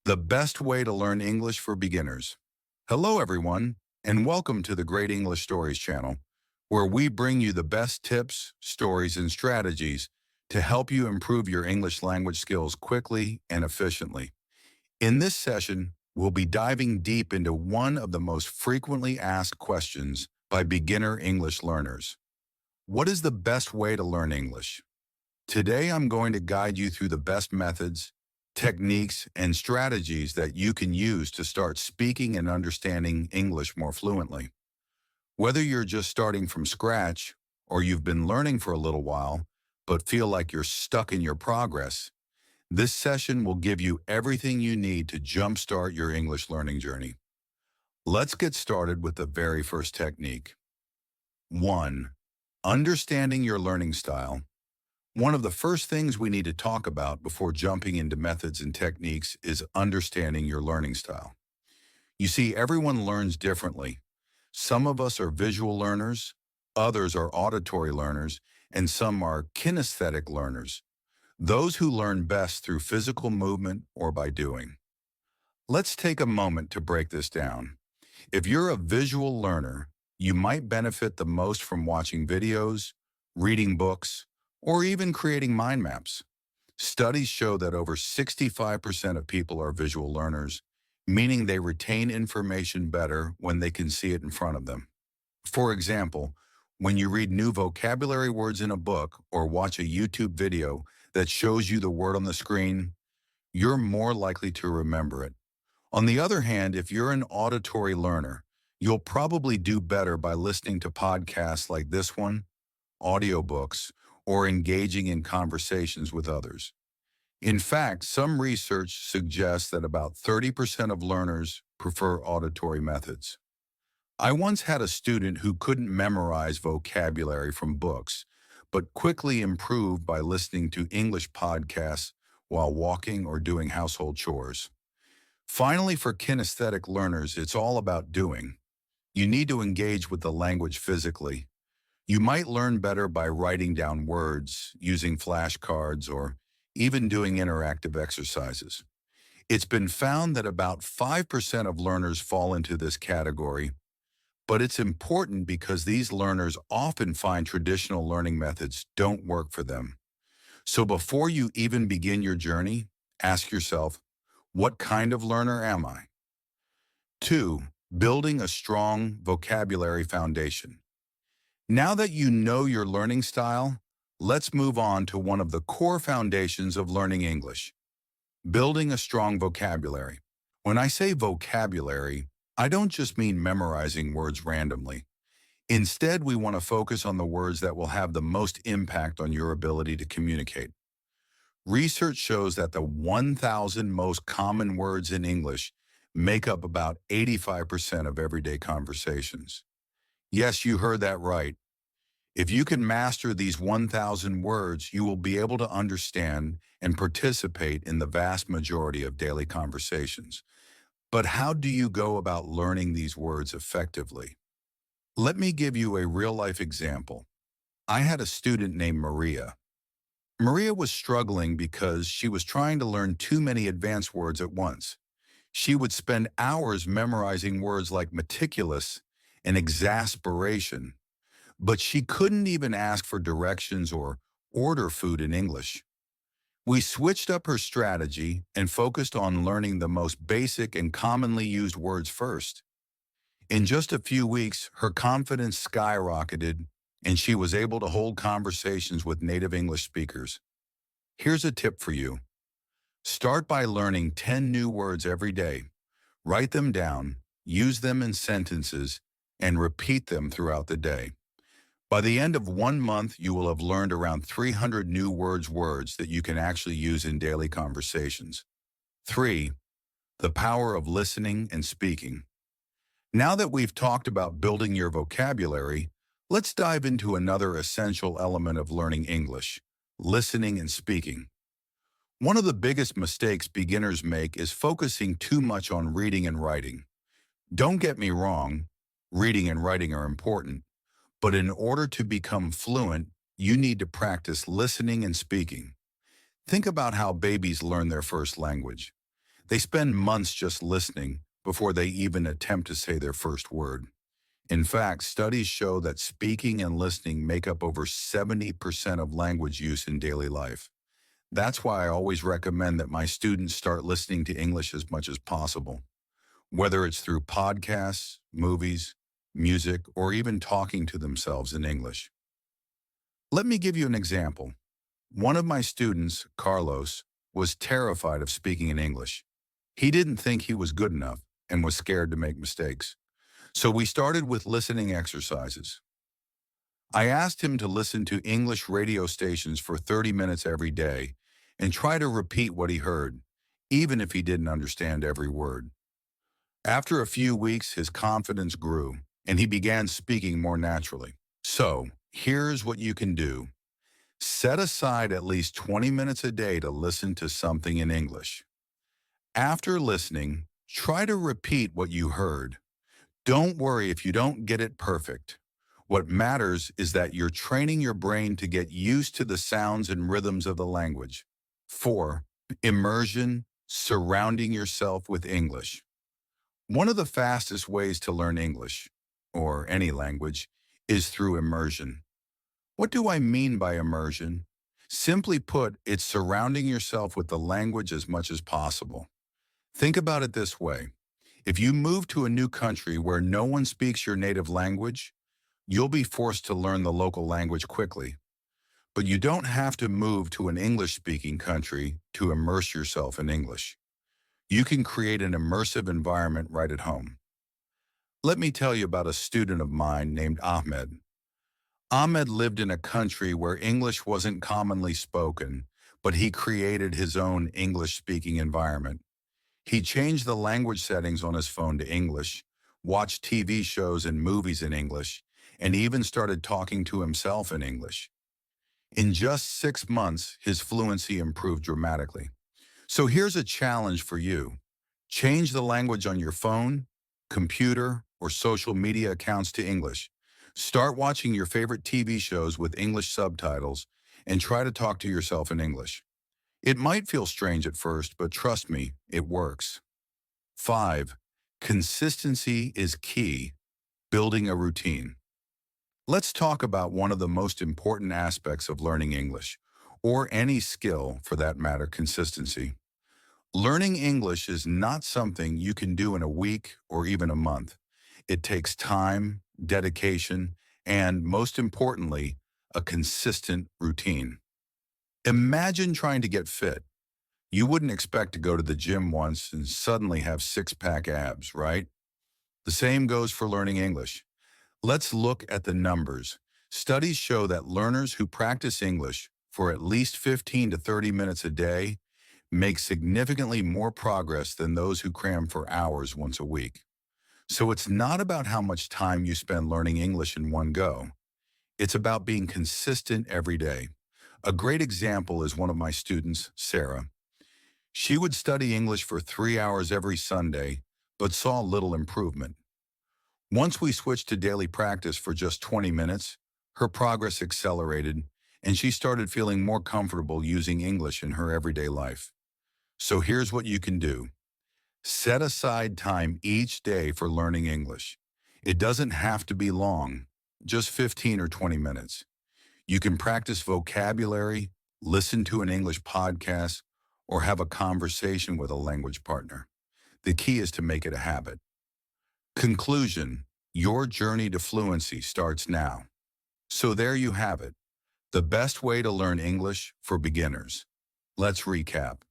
The best way to learn English for beginners. Hello, everyone, and welcome to the Great English Stories channel, where we bring you the best tips, stories, and strategies to help you improve your English language skills quickly and efficiently. In this session, we'll be diving deep into one of the most frequently asked questions by beginner English learners. What is the best way to learn English? Today, I'm going to guide you through the best methods, techniques, and strategies that you can use to start speaking and understanding English more fluently. Whether you're just starting from scratch or you've been learning for a little while but feel like you're stuck in your progress, this session will give you everything you need to jumpstart your English learning journey. Let's get started with the very first technique. 1. Understanding your learning style. One of the first things we need to talk about before jumping into methods and techniques is understanding your learning style. You see, everyone learns differently. Some of us are visual learners, others are auditory learners, and some are kinesthetic learners, those who learn best through physical movement or by doing. Let's take a moment to break this down. If you're a visual learner, you might benefit the most from watching videos, reading books, or even creating mind maps. Studies show that over 65% of people are visual learners, meaning they retain information better when they can see it in front of them. For example, when you read new vocabulary words in a book or watch a YouTube video that shows you the word on the screen, you're more likely to remember it. On the other hand, if you're an auditory learner, you'll probably do better by listening to podcasts like this one, audiobooks, or engaging in conversations with others. In fact, some research suggests that about 30% of learners prefer auditory methods. I once had a student who couldn't memorize vocabulary from books, but quickly improved by listening to English podcasts while walking or doing household chores. Finally, for kinesthetic learners, it's all about doing. You need to engage with the language physically. You might learn better by writing down words, using flashcards, or even doing interactive exercises. It's been found that about 5% of learners fall into this category, but it's important because these learners often find traditional learning methods don't work for them. So before you even begin your journey, ask yourself, what kind of learner am I? 2. Building a strong vocabulary foundation. Now that you know your learning style, let's move on to one of the core foundations of learning English, building a strong vocabulary. When I say vocabulary, I don't just mean memorizing words randomly. Instead, we want to focus on the words that will have the most impact on your ability to communicate. Research shows that the 1,000 most common words in English make up about 85% of everyday conversations. Yes, you heard that right. If you can master these 1,000 words, you will be able to understand and participate in the vast majority of daily conversations. But how do you go about learning these words effectively? Let me give you a real-life example. I had a student named Maria. Maria was struggling because she was trying to learn too many advanced words at once. She would spend hours memorizing words like meticulous and exasperation, but she couldn't even ask for directions or order food in English. We switched up her strategy and focused on learning the most basic and commonly used words first. In just a few weeks, her confidence skyrocketed and she was able to hold conversations with native English speakers. Here's a tip for you. Start by learning 10 new words every day. Write them down, use them in sentences, and repeat them throughout the day. By the end of 1 month, you will have learned around 300 new words that you can actually use in daily conversations. 3. The power of listening and speaking. Now that we've talked about building your vocabulary, let's dive into another essential element of learning English, listening and speaking. One of the biggest mistakes beginners make is focusing too much on reading and writing. Don't get me wrong, reading and writing are important, but in order to become fluent, you need to practice listening and speaking. Think about how babies learn their first language. They spend months just listening before they even attempt to say their first word. In fact, studies show that speaking and listening make up over 70% of language use in daily life. That's why I always recommend that my students start listening to English as much as possible, whether it's through podcasts, movies, music, or even talking to themselves in English. Let me give you an example. One of my students, Carlos, was terrified of speaking in English. He didn't think he was good enough and was scared to make mistakes. So we started with listening exercises. I asked him to listen to English radio stations for 30 minutes every day and try to repeat what he heard, even if he didn't understand every word. After a few weeks, his confidence grew and he began speaking more naturally. So, here's what you can do. Set aside at least 20 minutes a day to listen to something in English. After listening, try to repeat what you heard. Don't worry if you don't get it perfect. What matters is that you're training your brain to get used to the sounds and rhythms of the language. 4. Immersion, surrounding yourself with English. One of the fastest ways to learn English, or any language, is through immersion. What do I mean by immersion? Simply put, it's surrounding yourself with the language as much as possible. Think about it this way. If you move to a new country where no one speaks your native language, you'll be forced to learn the local language quickly. But you don't have to move to an English-speaking country to immerse yourself in English. You can create an immersive environment right at home. Let me tell you about a student of mine named Ahmed. Ahmed lived in a country where English wasn't commonly spoken, but he created his own English-speaking environment. He changed the language settings on his phone to English, watched TV shows and movies in English, and even started talking to himself in English. In just 6 months, his fluency improved dramatically. So here's a challenge for you. Change the language on your phone, computer, or social media accounts to English. Start watching your favorite TV shows with English subtitles and try to talk to yourself in English. It might feel strange at first, but trust me, it works. 5. Consistency is key. Building a routine. Let's talk about one of the most important aspects of learning English, or any skill for that matter, consistency. Learning English is not something you can do in a week or even a month. It takes time, dedication, and most importantly, a consistent routine. Imagine trying to get fit. You wouldn't expect to go to the gym once and suddenly have six-pack abs, right? The same goes for learning English. Let's look at the numbers. Studies show that learners who practice English for at least 15 to 30 minutes a day make significantly more progress than those who cram for hours once a week. So it's not about how much time you spend learning English in one go. It's about being consistent every day. A great example is one of my students, Sarah. She would study English for 3 hours every Sunday, but saw little improvement. Once we switched to daily practice for just 20 minutes, her progress accelerated, and she started feeling more comfortable using English in her everyday life. So here's what you can do. Set aside time each day for learning English. It doesn't have to be long, just 15 or 20 minutes. You can practice vocabulary, listen to an English podcast, or have a conversation with a language partner. The key is to make it a habit. Conclusion: your journey to fluency starts now. So there you have it, the best way to learn English for beginners. Let's recap.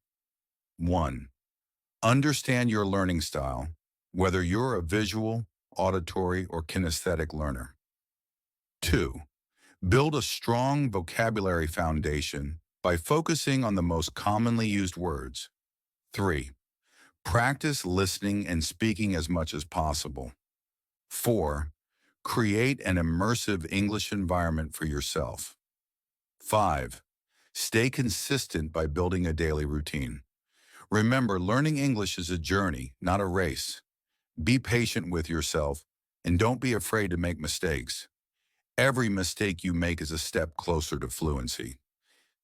1. Understand your learning style, whether you're a visual, auditory, or kinesthetic learner. 2. Build a strong vocabulary foundation by focusing on the most commonly used words. 3. Practice listening and speaking as much as possible. 4. Create an immersive English environment for yourself. 5. Stay consistent by building a daily routine. Remember, learning English is a journey, not a race. Be patient with yourself and don't be afraid to make mistakes. Every mistake you make is a step closer to fluency.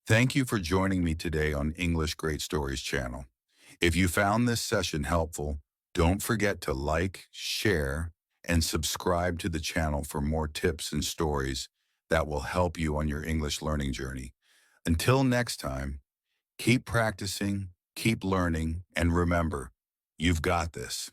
Thank you for joining me today on English Great Stories channel. If you found this session helpful, don't forget to like, share, and subscribe to the channel for more tips and stories that will help you on your English learning journey. Until next time, keep practicing, keep learning, and remember, you've got this.